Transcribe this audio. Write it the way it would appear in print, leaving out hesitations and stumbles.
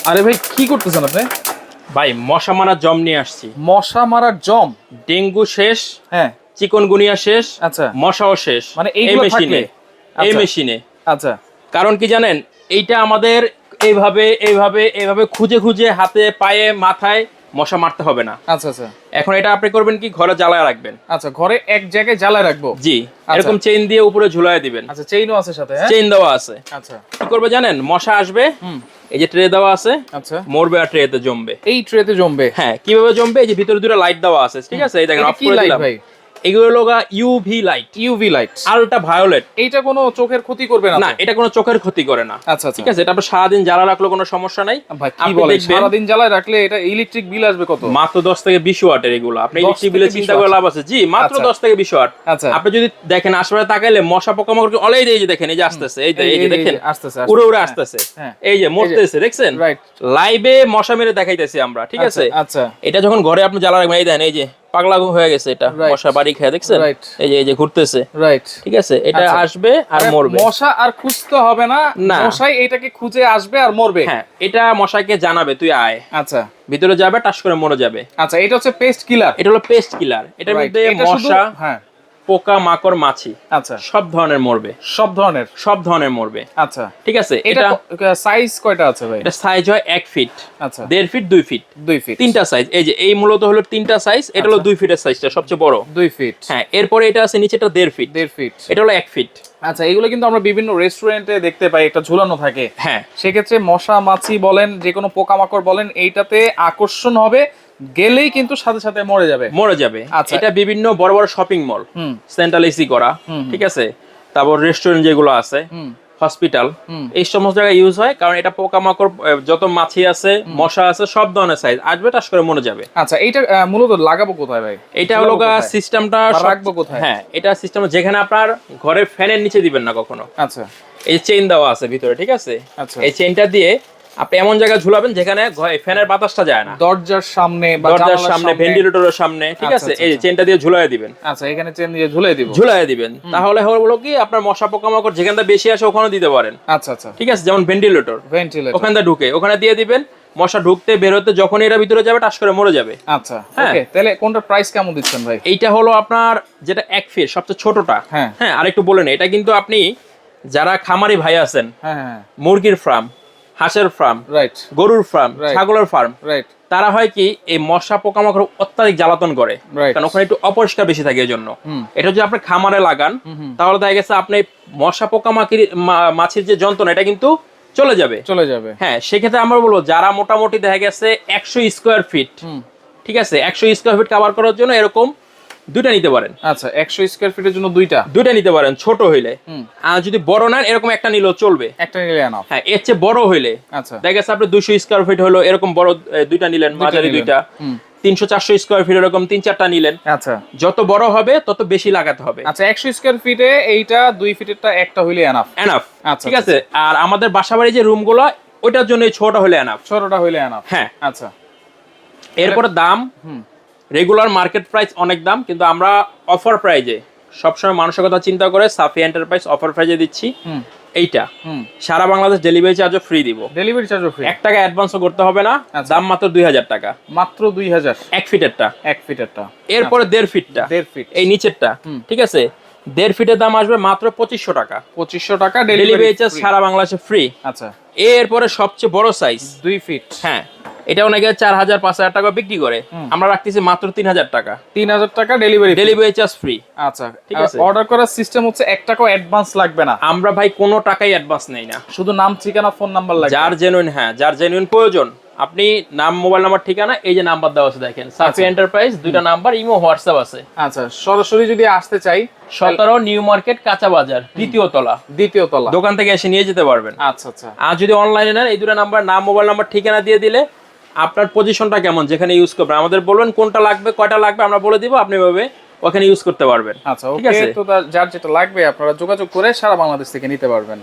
আরে ভাই কি করতেছেন আপনি? ভাই মশা মারার জম নিয়ে আসছি। মশা মারার জম? ডেঙ্গু শেষ, হ্যাঁ। চিকনগুনিয়া শেষ, আচ্ছা। মশাও শেষ। মানে এই এইগুলো মেশিনে, থাকলে? এই আচ্ছা। মেশিনে। আচ্ছা। কারণ কি জানেন, এইটা আমাদের এইভাবে এইভাবে এইভাবে খুঁজে খুঁজে হাতে পায়ে মাথায় মশা মারতে হবে না। আচ্ছা আচ্ছা। এখন এটা আপনি করবেন কি, ঘরে জ্বালায় রাখবেন। আচ্ছা, ঘরে এক জায়গায় জ্বালায় রাখবো? জি, এরকম চেইন দিয়ে উপরে ঝুলায় দিবেন। আচ্ছা, চেইনও আছে সাথে? হ্যাঁ, চেইন দেওয়া আছে। আচ্ছা। কি করবে জানেন, মশা আসবে, এই যে ট্রে দেওয়া আছে, আচ্ছা। মরবে আর ট্রেতে জমবে। এই ট্রেতে জমবে? হ্যাঁ। কিভাবে জমবে, এই যে ভিতরে দুটো লাইট দেওয়া আছে, ঠিক আছে, এই দেখেন অফ করে দিলাম ভাই। এগুলো লগা UV light. UV light, ultra violet. এইটা কোনো চোখের ক্ষতি করবে না? না, এটা কোনো চোখের ক্ষতি করে না। আচ্ছা, ঠিক আছে, এটা আপনি সারাদিন জ্বালা রাখলে কোনো সমস্যা নাই। ভাই কি বলেন, সারাদিন জ্বালায় রাখলে এটা ইলেকট্রিক বিল আসবে কত? মাত্র 10 থেকে 20 ওয়াটের এগুলো। আপনি ইলেকট্রিক বিলে চিন্তা করে লাভ আছে? জি, মাত্র 10 থেকে 20 ওয়াট। আচ্ছা। আপনি যদি দেখেন আশেপাশে তাকাইলে মশা পোকামাকড় অলরেডি এই যে দেখেন, এই যে আসতেছে, এই যে দেখেন আসতেছে, উড়ে উড়ে আসতেছে, এই যে মরতেছে, দেখছেন? রাইট। লাইভে মশা মেরে দেখাইতেছি আমরা, ঠিক আছে? আচ্ছা। এটা যখন ঘরে আপনি জ্বালা রাখবেন, এই দেখেন, এই যে পাগলা হয়ে গেছে, এটা মশা বাড়ি খেয়ে, দেখছেন? এই যে ঘুরতেছে, রাইট, ঠিক আছে? এটা আসবে আর মরবে। মশা আর খুঁজতে হবে না, মশাই এটাকে খুঁজে আসবে আর মরবে। হ্যাঁ, এটা মশাকে জানাবে তুই আয়। আচ্ছা। ভিতরে যাবে, টাস করে মরে যাবে। আচ্ছা, এটা হচ্ছে পেস্ট কিলার? এটা হলো পেস্ট কিলার। এটার মধ্যে মশা, পোকা মাকড় মাছি, আচ্ছা, সব ধরনের মরবে। সব ধরনের মরবে। আচ্ছা, ঠিক আছে। এটা সাইজ কয়টা আছে ভাই? এটা সাইজ হয় 1 ফিট, আচ্ছা, 1.5 ফিট, 2 ফিট, 2 ফিট, তিনটা সাইজ। এই যে এই মূলত হলো তিনটা সাইজ। এটা হলো 2 ফিটের সাইজটা সবচেয়ে বড়, 2 ফিট। হ্যাঁ। এরপরে এটা আছে নিচেটা 1.5 ফিট, 1.5 ফিট। এটা হলো 1 ফিট। আচ্ছা, এগুলো কিন্তু আমরা বিভিন্ন রেস্টুরেন্টে দেখতে পাই, একটা ঝুলানো থাকে। হ্যাঁ, সেক্ষেত্রে মশা মাছি বলেন, যে কোনো পোকামাকড় বলেন, এইটাতে আকর্ষণ হবে, গেলেই কিন্তু সাথে সাথে মরে যাবে। আচ্ছা। এটা বিভিন্ন বড় বড় শপিং মল, সেন্ট্রাল এসি করা, ঠিক আছে, তারপর রেস্টুরেন্ট যেগুলো আছে, হসপিটাল, এই সমস্ত জায়গায় ইউজ হয়। কারণ এটা পোকামাকড় যত মাছি আছে, মশা আছে, সব ধরনের সাইজ আসবে, টাস করে মরে যাবে। আচ্ছা, এইটা মূলত লাগাবো কোথায় ভাই? এটা হলো সিস্টেমটা রাখবো কোথায়? হ্যাঁ, এটা সিস্টেম যেখানে আপনার ঘরের ফ্যানের নিচে দিবেন না কখনো। আচ্ছা। এই চেইন দেওয়া আছে ভিতরে, ঠিক আছে? আচ্ছা। এই চেইনটা দিয়ে আপনি এমন জায়গায় ঝুলাবেন যেখানে ফ্যানের বাতাসটা যায় না। দরজার সামনে বা দরজার সামনে, ভেন্টিলেটরের সামনে, ঠিক আছে? এই চেইনটা দিয়ে ঝুলায় দিবেন। আচ্ছা, এখানে চেইন দিয়ে ঝুলায় দিবেন। তাহলে হলো কি, আপনার মশা পোকামাকড় যেখানটা বেশি আসে ওখানে দিতে পারেন। আচ্ছা আচ্ছা, ঠিক আছে? যেমন ভেন্টিলেটর, ওখানটা ঢুকে ওখানে দিয়ে দিবেন। মশা ঢুকতে বের হতে যখন এরা ভিতরে যাবে, টাস করে মরে যাবে। আচ্ছা, ওকে। তাহলে কোনটা প্রাইস কেমন দিচ্ছেন ভাই? এইটা হলো আপনার যেটা 1 ফিট সবচেয়ে ছোটটা। হ্যাঁ, আরেকটু বলেন, এটা কিন্তু আপনি যারা খামারি ভাই আছেন, মুরগির ফার্ম, হাঁসের ফার্ম, রাইট, গরুর ফার্ম, ছাগলের ফার্ম, রাইট, তারা হয় কি এই মশা পোকামাকড় অত্যাধিক জ্বালাতন করে, কারণ ওখানে একটু অপরিষ্কার বেশি থাকে। এই জন্য এটা যদি আপনি খামারে লাগান, তাহলে দেখা গেছে আপনি মশা পোকামাকড় মাছির যে যন্ত্রণা, এটা কিন্তু চলে যাবে। হ্যাঁ, সেক্ষেত্রে আমরা বলবো যারা মোটামুটি দেখা গেছে 100 স্কোয়ার ফিট, ঠিক আছে, 100 স্কোয়ার ফিট কভার করার জন্য এরকম দুইটা নিতে পারেন। আচ্ছা, 100 স্কয়ার ফিটের জন্য দুইটা নিতে পারেন, ছোট হইলে। আর যদি বড় নেন, এরকম একটা নিলেও চলবে, একটা নিলে এনাফ। হ্যাঁ, এর চেয়ে বড় হইলে, আচ্ছা, দেখা গেছে আপনি 200 স্কয়ার ফিট হলো, এরকম বড় দুইটা নিলেন, মাঝারি দুইটা, 300-400 স্কয়ার ফিট এরকম 3-4টা নিলেন। আচ্ছা, যত বড় হবে তত বেশি লাগাতে হবে। আচ্ছা, 100 স্কয়ার ফিটে এইটা 2 ফিটেরটা একটা হইলে এনাফ। আচ্ছা, ঠিক আছে। আর আমাদের বাসাবাড়ি যে রুমগুলো, ওইটার জন্য ছোটটা হইলে এনাফ। হ্যাঁ। আচ্ছা, এরপরে দাম, রেগুলার মার্কেট প্রাইস অনেক দাম, কিন্তু আমরা অফার প্রাইজে সবসময় মানুষের কথা চিন্তা করে সাফি এন্টারপ্রাইজ অফার প্রাইজে দিচ্ছি এইটা। সারা বাংলাদেশ ডেলিভারি চার্জও ফ্রি দিব। 1 টাকা অ্যাডভান্সও করতে হবে না। দাম মাত্র 2000 টাকা। মাত্র 2000, 1 ফিটেরটা। এরপরে 1.5 ফিটটা, এই নিচেরটা, ঠিক আছে, 1.5 ফিটের দাম আসবে মাত্র 2500 টাকা। 2500 টাকা ডেলিভারি চার্জ সারা বাংলাদেশে ফ্রি। আচ্ছা, এরপরে সবচেয়ে বড় সাইজ 2 ফিট, হ্যাঁ, এটা অনেকে 4000-5000 টাকা বিক্রি করে, আমরা রাখতেছি মাত্র 3000 টাকা। 3000 টাকা ডেলিভারি চার্জ ফ্রি। আচ্ছা, ঠিক আছে। অর্ডার করার সিস্টেম হচ্ছে 1 টাকাও অ্যাডভান্স লাগবে না। আমরা ভাই কোনো টাকাই অ্যাডভান্স নেই না, শুধু নাম, ঠিকানা, ফোন নাম্বার লাগবে। যার জেনুইন, হ্যাঁ, যার জেনুইন প্রয়োজন, আপনি নাম, মোবাইল নাম্বার, ঠিকানা, এই যে নাম্বার দেওয়া আছে দেখেন, সাফি এন্টারপ্রাইজ, দুইটা নাম্বার, ইমো, হোয়াটসঅ্যাপ আছে। আচ্ছা, সরাসরি যদি আসতে চাই, 17 নিউ মার্কেট, কাঁচা বাজার, দ্বিতীয় তলা, দোকান থেকে এসে নিয়ে যেতে পারবেন। আচ্ছা আচ্ছা। আর যদি অনলাইনে নেন, এই দুটো নাম্বার, নাম, মোবাইল নাম্বার, ঠিকানা দিয়ে দিলে আপনার পজিশনটা কেমন, যেখানে ইউজ করবেন, আমাদের বলবেন কোনটা লাগবে, কয়টা লাগবে, আমরা বলে দিব, আপনি ভাবে ওখানে ইউজ করতে পারবেন। আচ্ছা, ঠিক আছে। তো যার যেটা লাগবে আপনারা যোগাযোগ করে সারা বাংলাদেশ থেকে নিতে পারবেন।